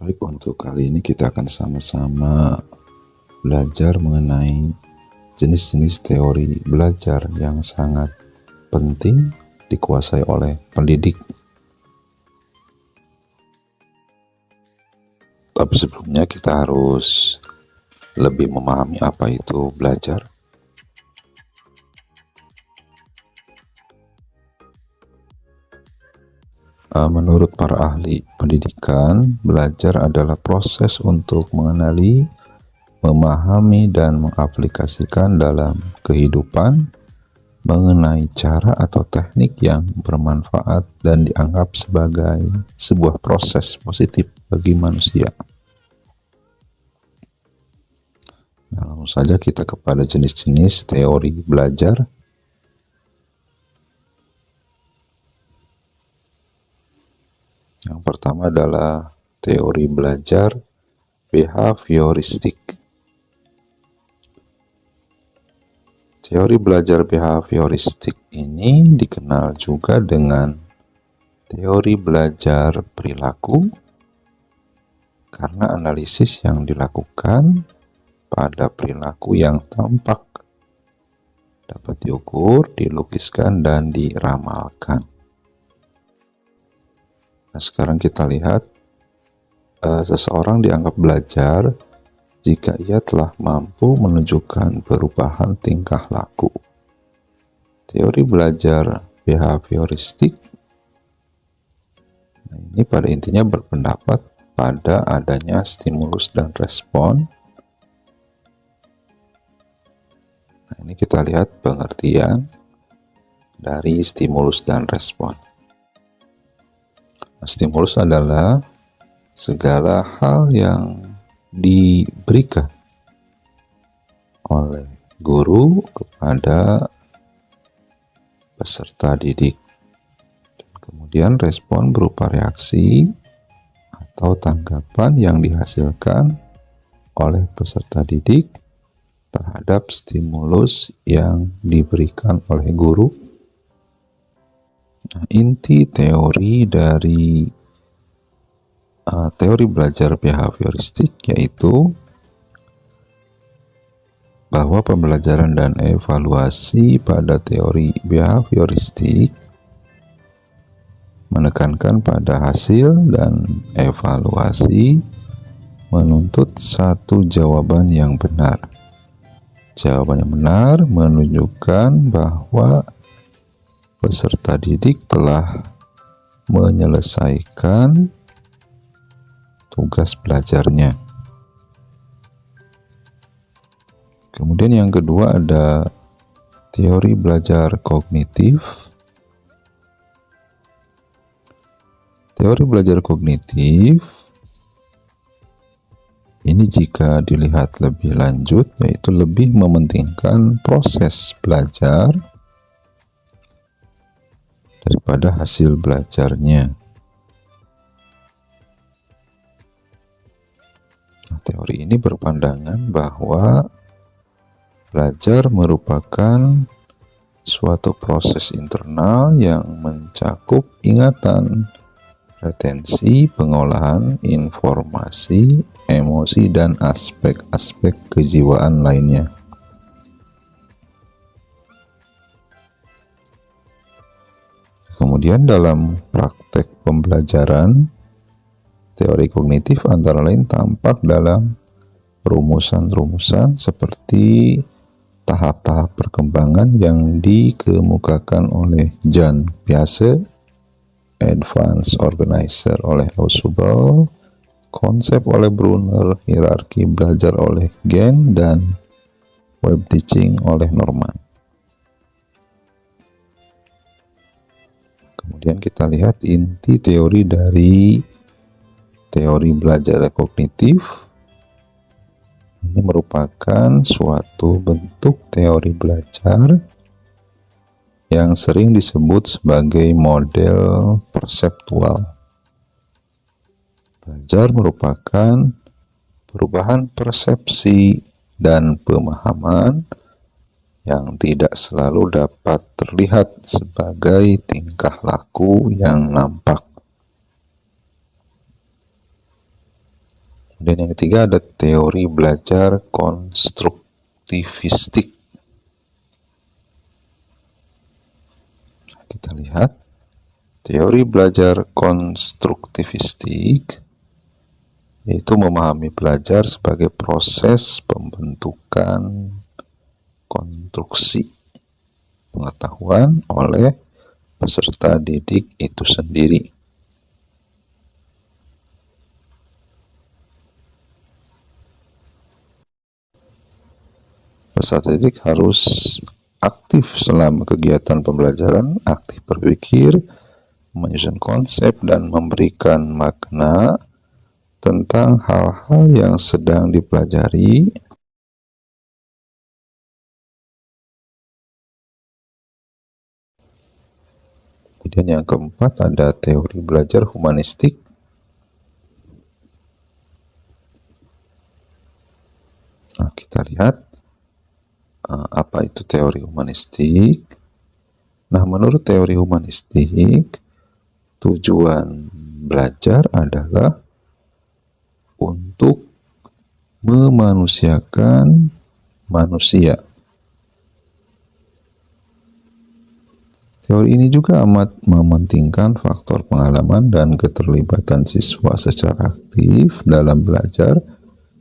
Baik, untuk kali ini kita akan sama-sama belajar mengenai jenis-jenis teori belajar yang sangat penting dikuasai oleh pendidik. Tapi sebelumnya kita harus lebih memahami apa itu belajar. Menurut para ahli pendidikan, belajar adalah proses untuk mengenali, memahami, dan mengaplikasikan dalam kehidupan mengenai cara atau teknik yang bermanfaat dan dianggap sebagai sebuah proses positif bagi manusia. Nah, langsung saja kita kepada jenis-jenis teori belajar. Yang pertama adalah teori belajar behavioristik. Teori belajar behavioristik ini dikenal juga dengan teori belajar perilaku karena analisis yang dilakukan pada perilaku yang tampak dapat diukur, dilukiskan, dan diramalkan. Nah, sekarang kita lihat seseorang dianggap belajar jika ia telah mampu menunjukkan perubahan tingkah laku. Teori belajar behavioristik ini pada intinya berpendapat pada adanya stimulus dan respon. Nah, ini kita lihat pengertian dari stimulus dan respon. Stimulus adalah segala hal yang diberikan oleh guru kepada peserta didik. Dan kemudian respon berupa reaksi atau tanggapan yang dihasilkan oleh peserta didik terhadap stimulus yang diberikan oleh guru. Nah, inti teori dari teori belajar behavioristik yaitu bahwa pembelajaran dan evaluasi pada teori behavioristik menekankan pada hasil dan evaluasi menuntut satu jawaban yang benar. Jawaban yang benar menunjukkan bahwa peserta didik telah menyelesaikan tugas belajarnya. Kemudian yang kedua ada teori belajar kognitif. Teori belajar kognitif ini jika dilihat lebih lanjut yaitu lebih mementingkan proses belajar daripada hasil belajarnya. Nah, teori ini berpandangan bahwa belajar merupakan suatu proses internal yang mencakup ingatan, retensi, pengolahan informasi, emosi, dan aspek-aspek kejiwaan lainnya. Kemudian dalam praktek pembelajaran, teori kognitif antara lain tampak dalam rumusan-rumusan seperti tahap-tahap perkembangan yang dikemukakan oleh John Piaget, Advanced Organizer oleh Ausubel, konsep oleh Brunner, hierarki belajar oleh Gen, dan web teaching oleh Norman. Kemudian kita lihat inti teori dari teori belajar kognitif. Ini merupakan suatu bentuk teori belajar yang sering disebut sebagai model perseptual. Belajar merupakan perubahan persepsi dan pemahaman yang tidak selalu dapat terlihat sebagai tingkah laku yang nampak. Dan yang ketiga ada teori belajar konstruktivistik. Kita lihat teori belajar konstruktivistik yaitu memahami belajar sebagai proses pembentukan konstruksi pengetahuan oleh peserta didik itu sendiri. Peserta didik harus aktif selama kegiatan pembelajaran, aktif berpikir, menyusun konsep, dan memberikan makna tentang hal-hal yang sedang dipelajari. Kemudian yang keempat ada teori belajar humanistik. Nah, kita lihat apa itu teori humanistik. Nah, menurut teori humanistik, tujuan belajar adalah untuk memanusiakan manusia. Teori ini juga amat mementingkan faktor pengalaman dan keterlibatan siswa secara aktif dalam belajar.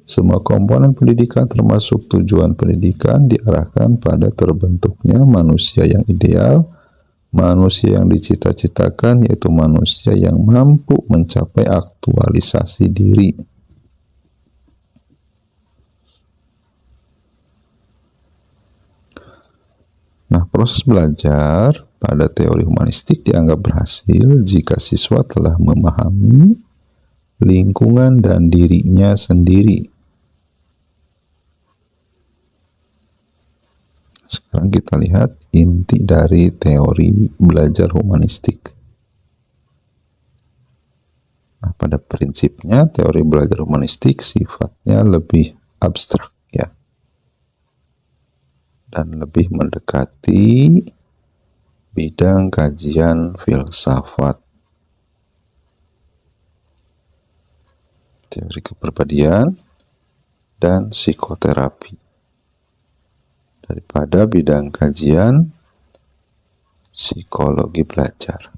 Semua komponen pendidikan termasuk tujuan pendidikan diarahkan pada terbentuknya manusia yang ideal, manusia yang dicita-citakan, yaitu manusia yang mampu mencapai aktualisasi diri. Nah, proses belajar pada teori humanistik dianggap berhasil jika siswa telah memahami lingkungan dan dirinya sendiri. Sekarang kita lihat inti dari teori belajar humanistik. Nah, pada prinsipnya teori belajar humanistik sifatnya lebih abstrak ya, dan lebih mendekati bidang kajian filsafat, teori kepribadian, dan psikoterapi daripada bidang kajian psikologi belajar.